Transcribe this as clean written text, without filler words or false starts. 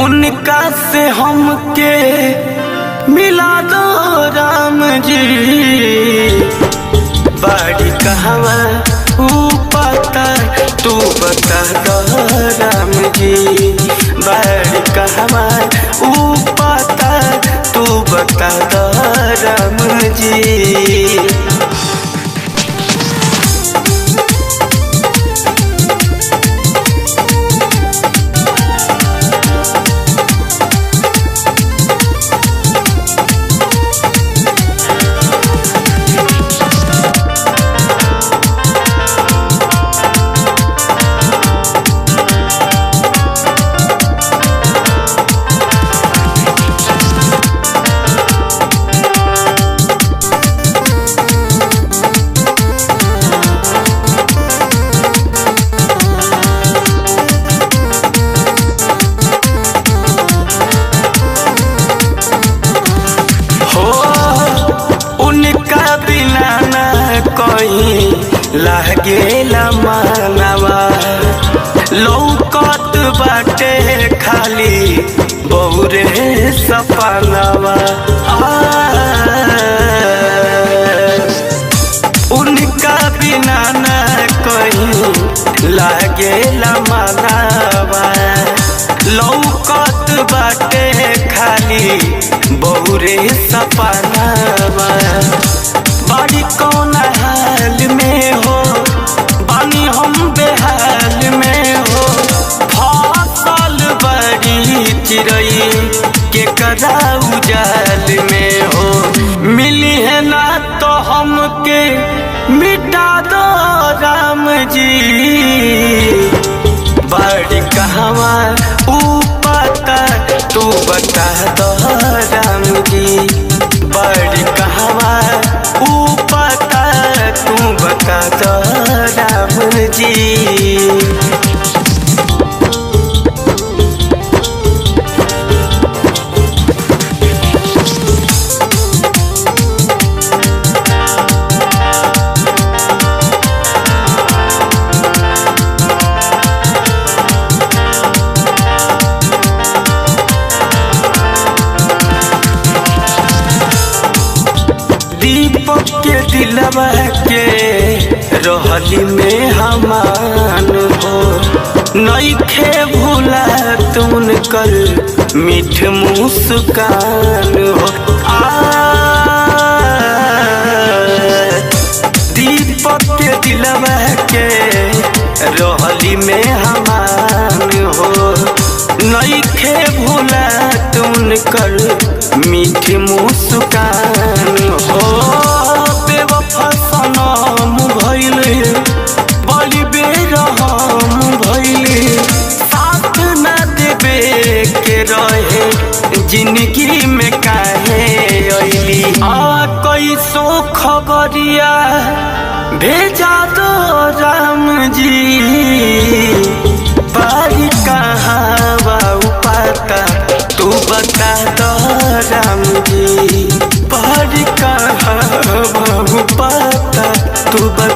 उनका से हमके मिला दो राम जी। बाड़ी कहवा ऊ पता तू बता दो राम जी। बाड़ी कहवा ऊ पता तू बता दो राम जी। लागेला मानवा लौकत बाटे खाली बहुरे सपनवा। उनका बिना न कहीं लागेला मानवा लौकत बाटे खाली बहुरे सपनवा। बाड़ी कौन हाल में हो बानी हम बेहाल में हो। फसल बड़ी चिड़ई के कराऊ जाल में हो। मिली है ना तो हमके मिटा दो राम जी। बाड़ी कहवा ऊ पता तू बता दो राम जी। बाड़ी कहवा ऊ पता तू बता दो राम जी। दीपक के दिलवा के रहली में हमान हो। नइखे भूला तुन कर मीठ मुस्कान हो। दीपक के दिलवा के रहली में हमान हो। नइखे भूला तुन कर मीठ मुस्कान हो। बेवफा सनम भइले बड़ी बेरहम भइले साथ न देवे के रहे जिंदगी में काहे अइली। कैसो खबरिया भेजा दो राम जी। बाड़ी कहवा ऊ पता तू बता दो राम जी। बाड़ी कहवा ऊ पता तू बता